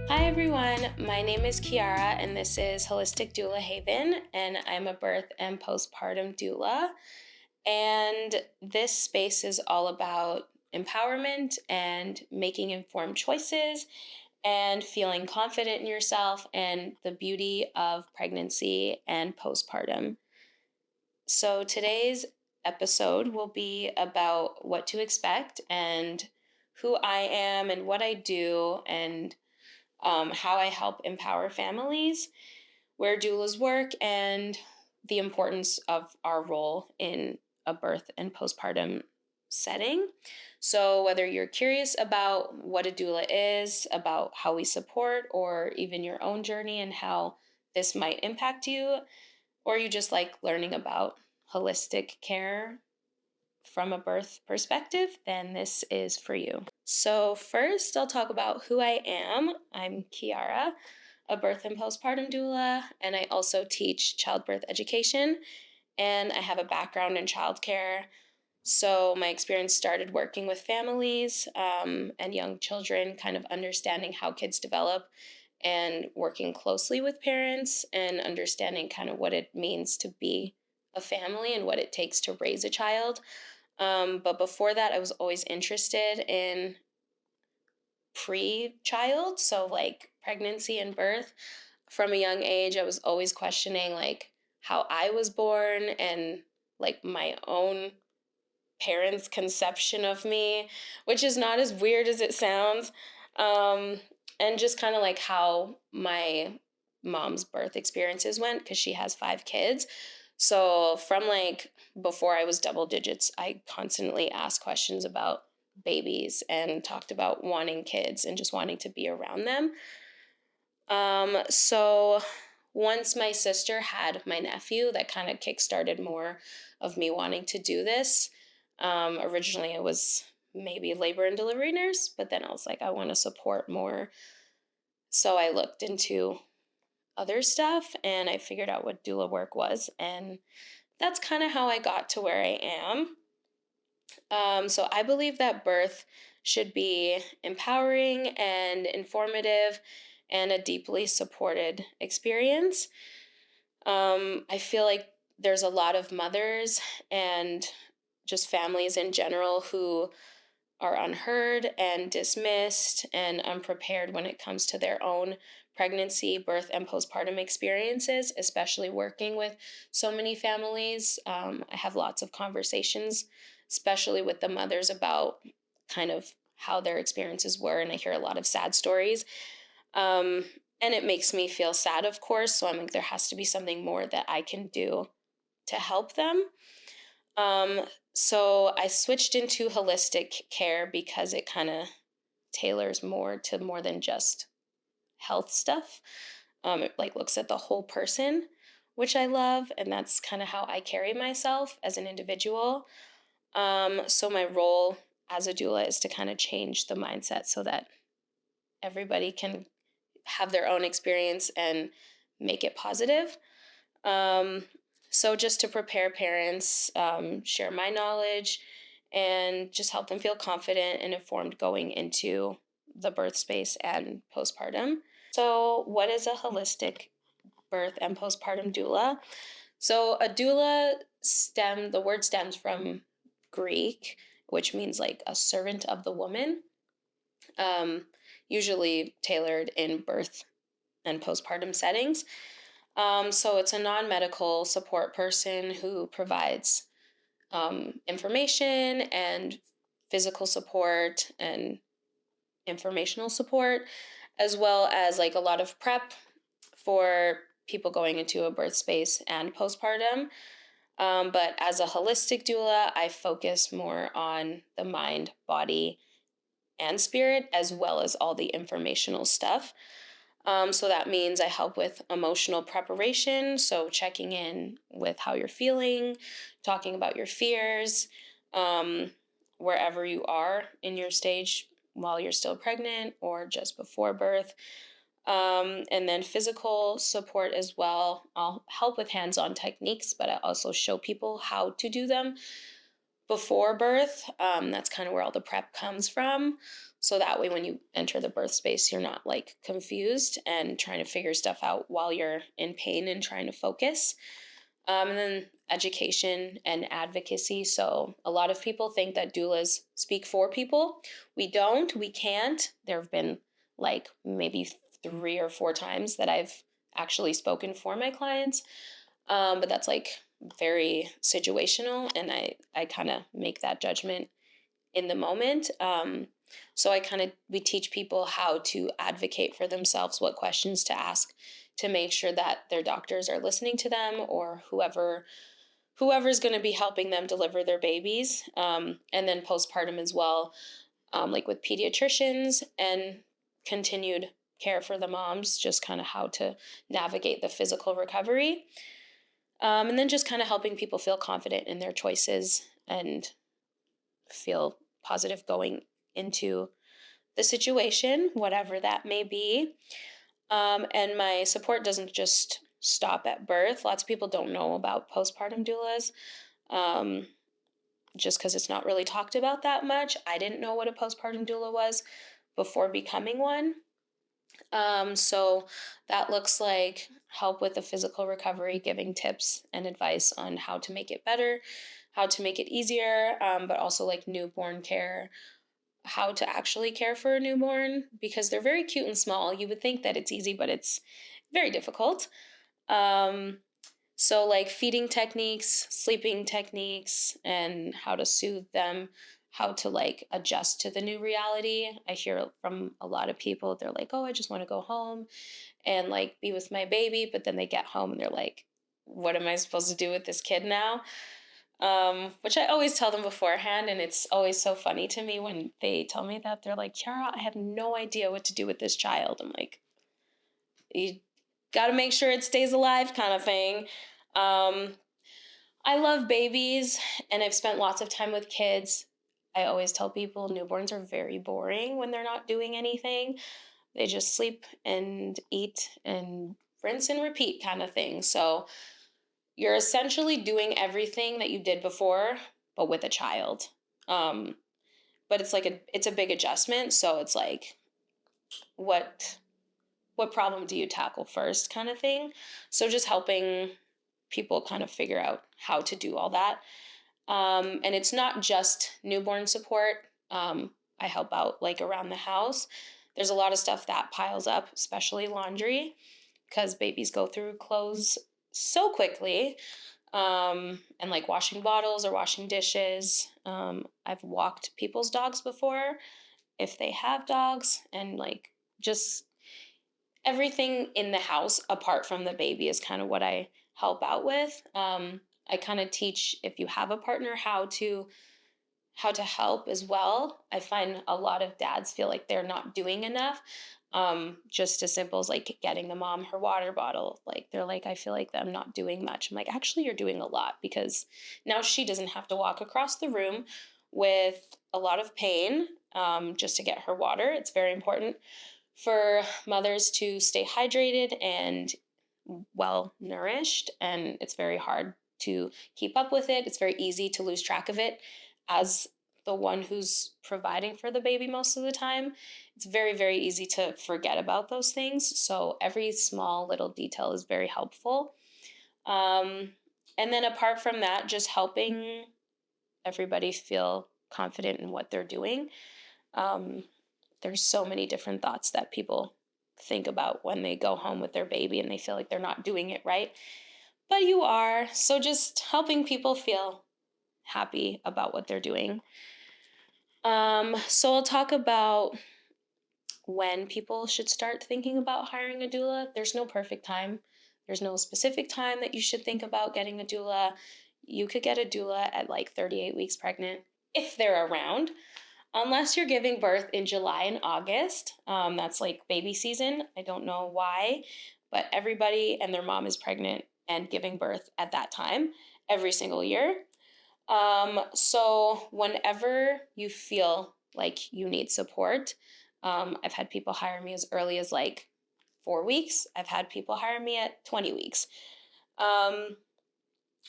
Hi everyone, my name is Kiara and this is Holistic Doula Haven, and I'm a birth and postpartum doula. And this space is all about empowerment and making informed choices and feeling confident in yourself and the beauty of pregnancy and postpartum. So today's episode will be about what to expect and who I am and what I do and how I help empower families, where doulas work, and the importance of our role in a birth and postpartum setting. So, whether you're curious about what a doula is, about how we support, or even your own journey and how this might impact you, or you just like learning about holistic care from a birth perspective, then this is for you. So, first, I'll talk about who I am. I'm Kiara, a birth and postpartum doula, and I also teach childbirth education, and I have a background in childcare. So, my experience started working with families and young children, kind of understanding how kids develop and working closely with parents and understanding kind of what it means to be a family and what it takes to raise a child. But before that, I was always interested in pre-child, so like pregnancy and birth. From a young age, I was always questioning like how I was born and like my own parents' conception of me, which is not as weird as it sounds. Um, and just kind of like how my mom's birth experiences went because she has 5 kids. So from like before I was double digits, I constantly asked questions about babies and talked about wanting kids and just wanting to be around them. So once my sister had my nephew, that kind of kickstarted more of me wanting to do this. Originally, it was maybe labor and delivery nurse, but then I was like, I want to support more. So I looked into other stuff and I figured out what doula work was. And that's kind of how I got to where I am. So I believe that birth should be empowering and informative and a deeply supported experience. I feel like there's a lot of mothers and just families in general who are unheard and dismissed and unprepared when it comes to their own pregnancy, birth, and postpartum experiences, especially working with so many families. I have lots of conversations, especially with the mothers, about kind of how their experiences were, and I hear a lot of sad stories. Um, and it makes me feel sad, of course. So I'm like, there has to be something more that I can do to help them. Um, so I switched into holistic care because it kind of tailors more to more than just health stuff. It like looks at the whole person, which I love, and that's kind of how I carry myself as an individual. So my role as a doula is to kind of change the mindset so that everybody can have their own experience and make it positive. Um, so just to prepare parents, share my knowledge, and just help them feel confident and informed going into the birth space and postpartum. So, what is a holistic birth and postpartum doula? So, a doula the word stems from Greek, which means like a servant of the woman, um, usually tailored in birth and postpartum settings. So it's a non-medical support person who provides information and physical support and informational support, as well as like a lot of prep for people going into a birth space and postpartum. But as a holistic doula, I focus more on the mind, body, and spirit, as well as all the informational stuff. So that means I help with emotional preparation, so checking in with how you're feeling, talking about your fears, um, wherever you are in your stage while you're still pregnant or just before birth. And then physical support as well. I'll help with hands on techniques, but I also show people how to do them before birth. That's kind of where all the prep comes from. So that way, when you enter the birth space, you're not like confused and trying to figure stuff out while you're in pain and trying to focus. And then education and advocacy. So a lot of people think that doulas speak for people. We don't, we can't. There have been like maybe 3 or 4 times that I've actually spoken for my clients. But that's like very situational. And I kind of make that judgment in the moment. So we teach people how to advocate for themselves, what questions to ask to make sure that their doctors are listening to them, or whoever's going to be helping them deliver their babies. And then postpartum as well, like with pediatricians and continued care for the moms, just kind of how to navigate the physical recovery. And then just kind of helping people feel confident in their choices and feel positive going into the situation, whatever that may be. And my support doesn't just stop at birth. Lots of people don't know about postpartum doulas, just because it's not really talked about that much. I didn't know what a postpartum doula was before becoming one. So that looks like help with the physical recovery, giving tips and advice on how to make it better, how to make it easier, but also like newborn care, how to actually care for a newborn, because they're very cute and small. You would think that it's easy, but it's very difficult. So like feeding techniques, sleeping techniques, and how to soothe them, how to like adjust to the new reality. I hear from a lot of people, they're like, oh, I just want to go home and like be with my baby. But then they get home and they're like, what am I supposed to do with this kid now? Which I always tell them beforehand. And it's always so funny to me when they tell me that. They're like, Kiara, I have no idea what to do with this child. I'm like, you got to make sure it stays alive, kind of thing. Um, I love babies and I've spent lots of time with kids. I always tell people newborns are very boring when they're not doing anything. They just sleep and eat and rinse and repeat kind of thing. So you're essentially doing everything that you did before, but with a child. But it's like it's a big adjustment. So it's like, what problem do you tackle first, kind of thing. So just helping people kind of figure out how to do all that. And it's not just newborn support. I help out like around the house. There's a lot of stuff that piles up, especially laundry, because babies go through clothes so quickly. And like washing bottles or washing dishes. I've walked people's dogs before if they have dogs, and like just everything in the house apart from the baby is kind of what I help out with. I kind of teach, if you have a partner, how to help as well. I find a lot of dads feel like they're not doing enough. Just as simple as like getting the mom her water bottle. Like they're like, I feel like I'm not doing much. I'm like, actually, you're doing a lot, because now she doesn't have to walk across the room with a lot of pain, just to get her water. It's very important for mothers to stay hydrated and well nourished, and it's very hard to keep up with it. It's very easy to lose track of it as the one who's providing for the baby most of the time. It's very, very easy to forget about those things. So every small little detail is very helpful. And then apart from that, just helping everybody feel confident in what they're doing. There's so many different thoughts that people think about when they go home with their baby and they feel like they're not doing it right. But you are. So just helping people feel happy about what they're doing. So I'll talk about when people should start thinking about hiring a doula. There's no perfect time. There's no specific time that you should think about getting a doula. You could get a doula at like 38 weeks pregnant if they're around. Unless you're giving birth in July and August. That's like baby season. I don't know why, but everybody and their mom is pregnant and giving birth at that time every single year. So whenever you feel like you need support, I've had people hire me as early as like 4 weeks. I've had people hire me at 20 weeks.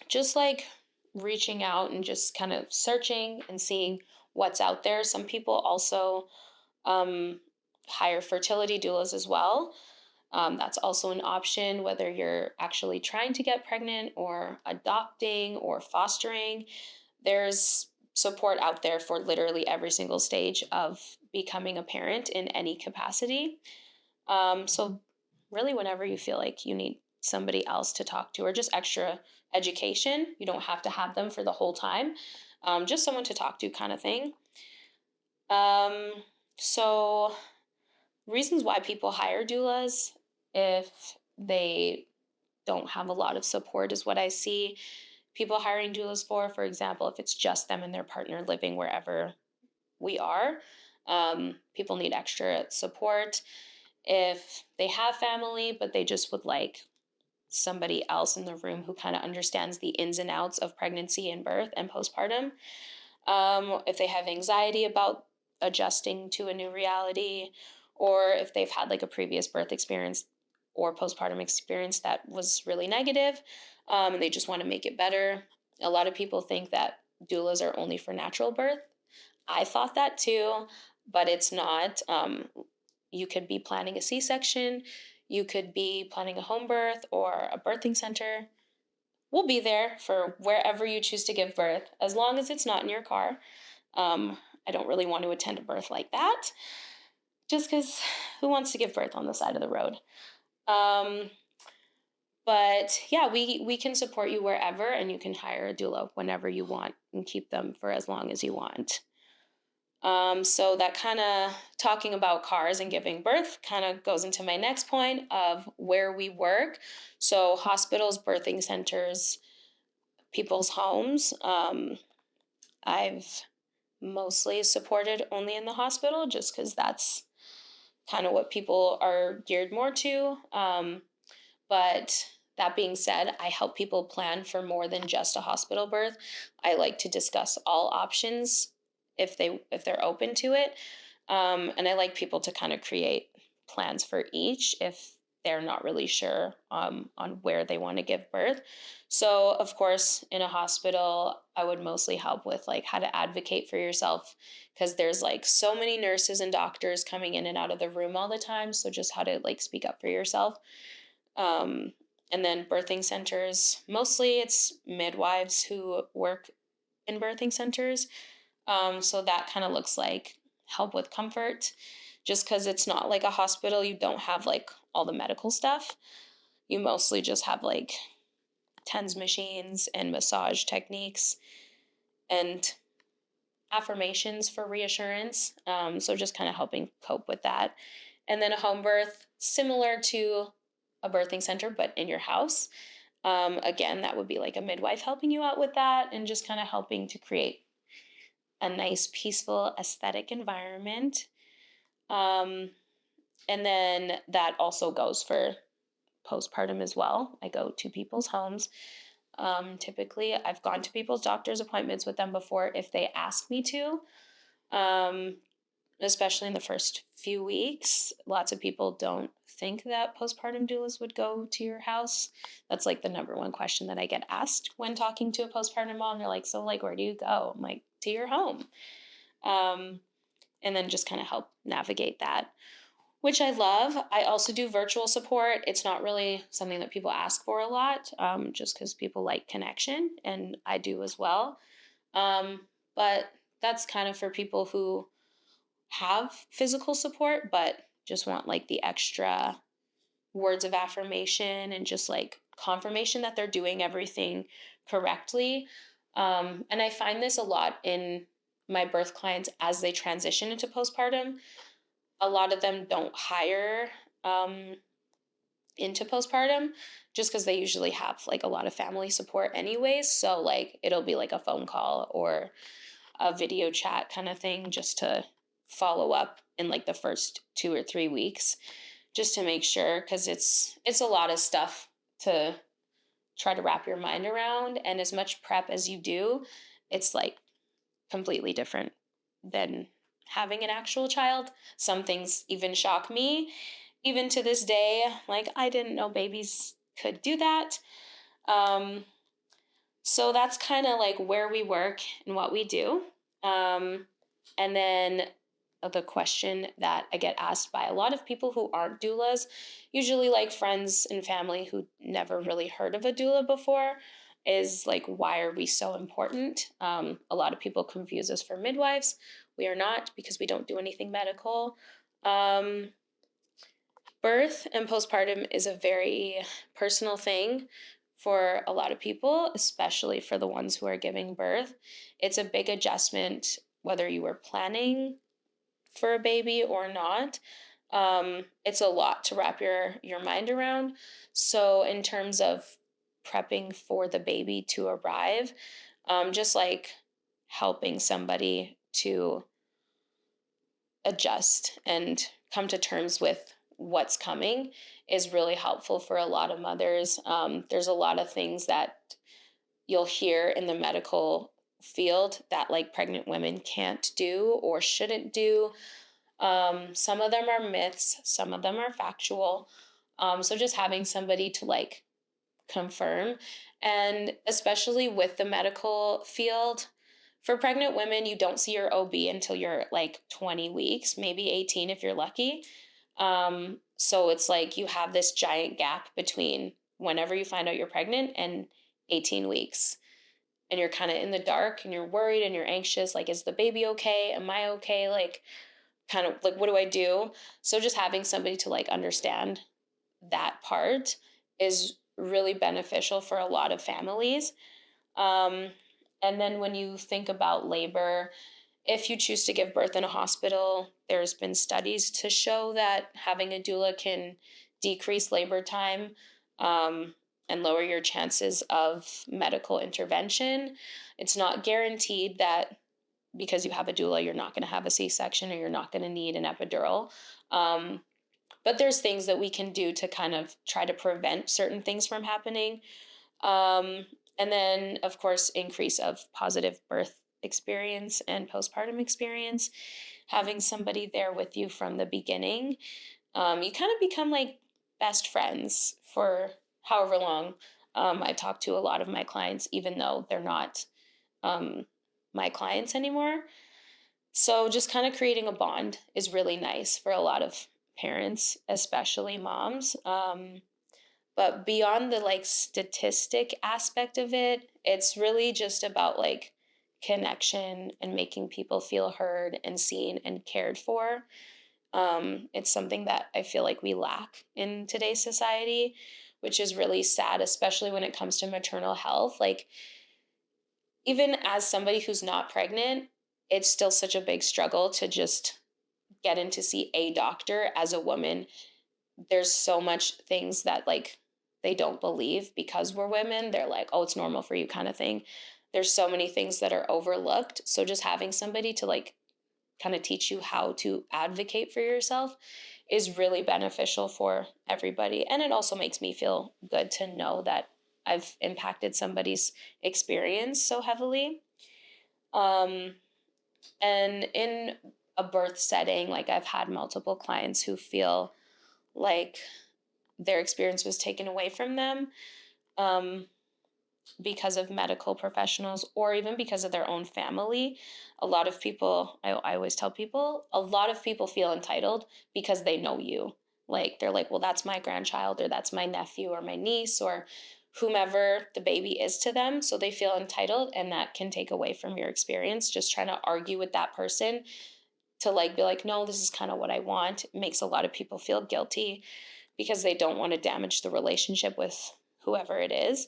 Just like reaching out and just kind of searching and seeing what's out there. Some people also um, hire fertility doulas as well. That's also an option, whether you're actually trying to get pregnant or adopting or fostering. There's support out there for literally every single stage of becoming a parent in any capacity. So, really, whenever you feel like you need somebody else to talk to or just extra education, you don't have to have them for the whole time, just someone to talk to, kind of thing. Um, so, reasons why people hire doulas if they don't have a lot of support is what I see people hiring doulas for. For example, if it's just them and their partner living wherever we are, people need extra support. If they have family, but they just would like somebody else in the room who kind of understands the ins and outs of pregnancy and birth and postpartum. If they have anxiety about adjusting to a new reality, or if they've had like a previous birth experience or postpartum experience that was really negative, and they just want to make it better. A lot of people think that doulas are only for natural birth. I thought that too, but it's not. You could be planning a C section, you could be planning a home birth or a birthing center. We'll be there for wherever you choose to give birth, as long as it's not in your car. I don't really want to attend a birth like that, just because who wants to give birth on the side of the road? Um, but yeah, we can support you wherever, and you can hire a doula whenever you want and keep them for as long as you want. So that kind of talking about cars and giving birth kind of goes into my next point of where we work. So hospitals, birthing centers, people's homes. I've mostly supported only in the hospital just because that's kind of what people are geared more to. But that being said, I help people plan for more than just a hospital birth. I like to discuss all options if they're open to it, and I like people to kind of create plans for each if they're not really sure on where they want to give birth. So, of course, in a hospital, I would mostly help with like how to advocate for yourself because there's like so many nurses and doctors coming in and out of the room all the time. So, just how to like speak up for yourself. Um, and then birthing centers, mostly it's midwives who work in birthing centers. So that kind of looks like help with comfort. Just because it's not like a hospital, you don't have like all the medical stuff. You mostly just have like TENS machines and massage techniques and affirmations for reassurance. So just kind of helping cope with that. And then a home birth, similar to a birthing center, but in your house. Again, that would be like a midwife helping you out with that and just kind of helping to create a nice, peaceful, aesthetic environment. Um, and then that also goes for postpartum as well. I go to people's homes. Typically, I've gone to people's doctor's appointments with them before if they ask me to. Um, Especially in the first few weeks. Lots of people don't think that postpartum doulas would go to your house. That's like the number one question that I get asked when talking to a postpartum mom. They're like, so like, where do you go? I'm like, to your home. Um, and then just kind of help navigate that, which I love. I also do virtual support. It's not really something that people ask for a lot, just because people like connection, and I do as well. But that's kind of for people who have physical support, but just want like the extra words of affirmation and just like confirmation that they're doing everything correctly. And I find this a lot in my birth clients as they transition into postpartum. A lot of them don't hire into postpartum just because they usually have like a lot of family support anyways. So like it'll be like a phone call or a video chat kind of thing just to follow up in like the first 2 or 3 weeks just to make sure because it's a lot of stuff to try to wrap your mind around, and as much prep as you do, it's like completely different than having an actual child. Some things even shock me even to this day, like I didn't know babies could do that. um so that's kind of like where we work and what we do. And then the question that I get asked by a lot of people who aren't doulas, usually like friends and family who never really heard of a doula before, is like, why are we so important? A lot of people confuse us for midwives. We are not, because we don't do anything medical. Um, Birth and postpartum is a very personal thing for a lot of people, especially for the ones who are giving birth. It's a big adjustment, whether you were planning for a baby or not. It's a lot to wrap your mind around. So in terms of prepping for the baby to arrive, just like helping somebody to adjust and come to terms with what's coming is really helpful for a lot of mothers. There's a lot of things that you'll hear in the medical field that like pregnant women can't do or shouldn't do. Some of them are myths, some of them are factual. So just having somebody to like confirm, and especially with the medical field, for pregnant women, you don't see your OB until you're like 20 weeks, maybe 18 if you're lucky. So it's like you have this giant gap between whenever you find out you're pregnant and 18 weeks. And you're kind of in the dark and you're worried and you're anxious. Like, is the baby okay? Am I okay? Like, kind of like, what do I do? So just having somebody to like understand that part is really beneficial for a lot of families. Um, and then when you think about labor, if you choose to give birth in a hospital, there's been studies to show that having a doula can decrease labor time, and lower your chances of medical intervention. It's not guaranteed that because you have a doula, you're not going to have a C-section or you're not going to need an epidural. Um, but there's things that we can do to kind of try to prevent certain things from happening. Um, and then, of course, increase of positive birth experience and postpartum experience. Having somebody there with you from the beginning, you kind of become like best friends for however long. I talk to a lot of my clients, even though they're not um, my clients anymore. So just kind of creating a bond is really nice for a lot of parents, especially moms. But beyond the like statistic aspect of it, it's really just about like connection and making people feel heard and seen and cared for. It's something that I feel like we lack in today's society, which is really sad, especially when it comes to maternal health. Like, even as somebody who's not pregnant, it's still such a big struggle to just get in to see a doctor as a woman. There's so much things that like they don't believe because we're women. They're like, oh, it's normal for you kind of thing. There's so many things that are overlooked. So just having somebody to like kind of teach you how to advocate for yourself is really beneficial for everybody. And it also makes me feel good to know that I've impacted somebody's experience so heavily. Um, and in a birth setting, like I've had multiple clients who feel like their experience was taken away from them, um, because of medical professionals or even because of their own family. A lot of people, I always tell people, a lot of people feel entitled because they know you. Like, they're like, well, that's my grandchild, or that's my nephew, or my niece, or whomever the baby is to them. So they feel entitled, and that can take away from your experience. Just trying to argue with that person to like be like, no, this is kind of what I want, it makes a lot of people feel guilty because they don't want to damage the relationship with whoever it is.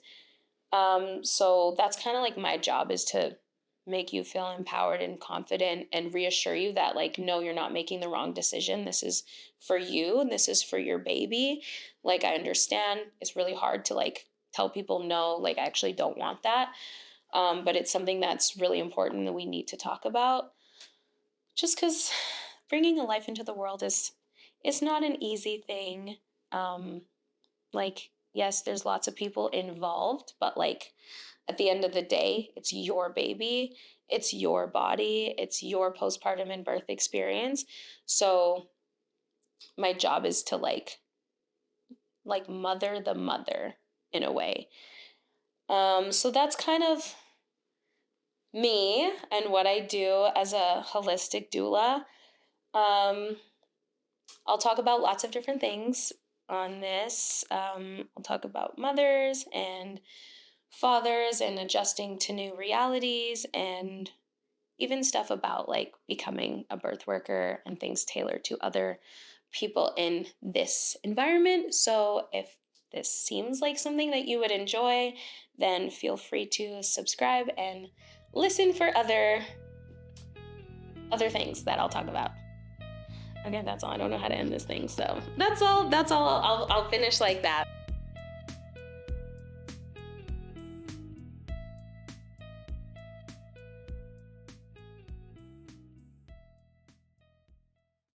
So that's kind of like my job, is to make you feel empowered and confident and reassure you that like, no, you're not making the wrong decision. This is for you and this is for your baby. Like, I understand it's really hard to like tell people no, like I actually don't want that. But it's something that's really important that we need to talk about, just because bringing a life into the world is not an easy thing. Um, like, yes, there's lots of people involved, but like at the end of the day, it's your baby, it's your body, it's your postpartum and birth experience. So my job is to like mother the mother in a way. So that's kind of me and what I do as a holistic doula. I'll talk about lots of different things on this. I'll talk about mothers and fathers and adjusting to new realities, and even stuff about like becoming a birth worker and things tailored to other people in this environment. So if this seems like something that you would enjoy, then feel free to subscribe and listen for other things that I'll talk about. Okay, that's all. I don't know how to end this thing, so that's all. I'll finish like that.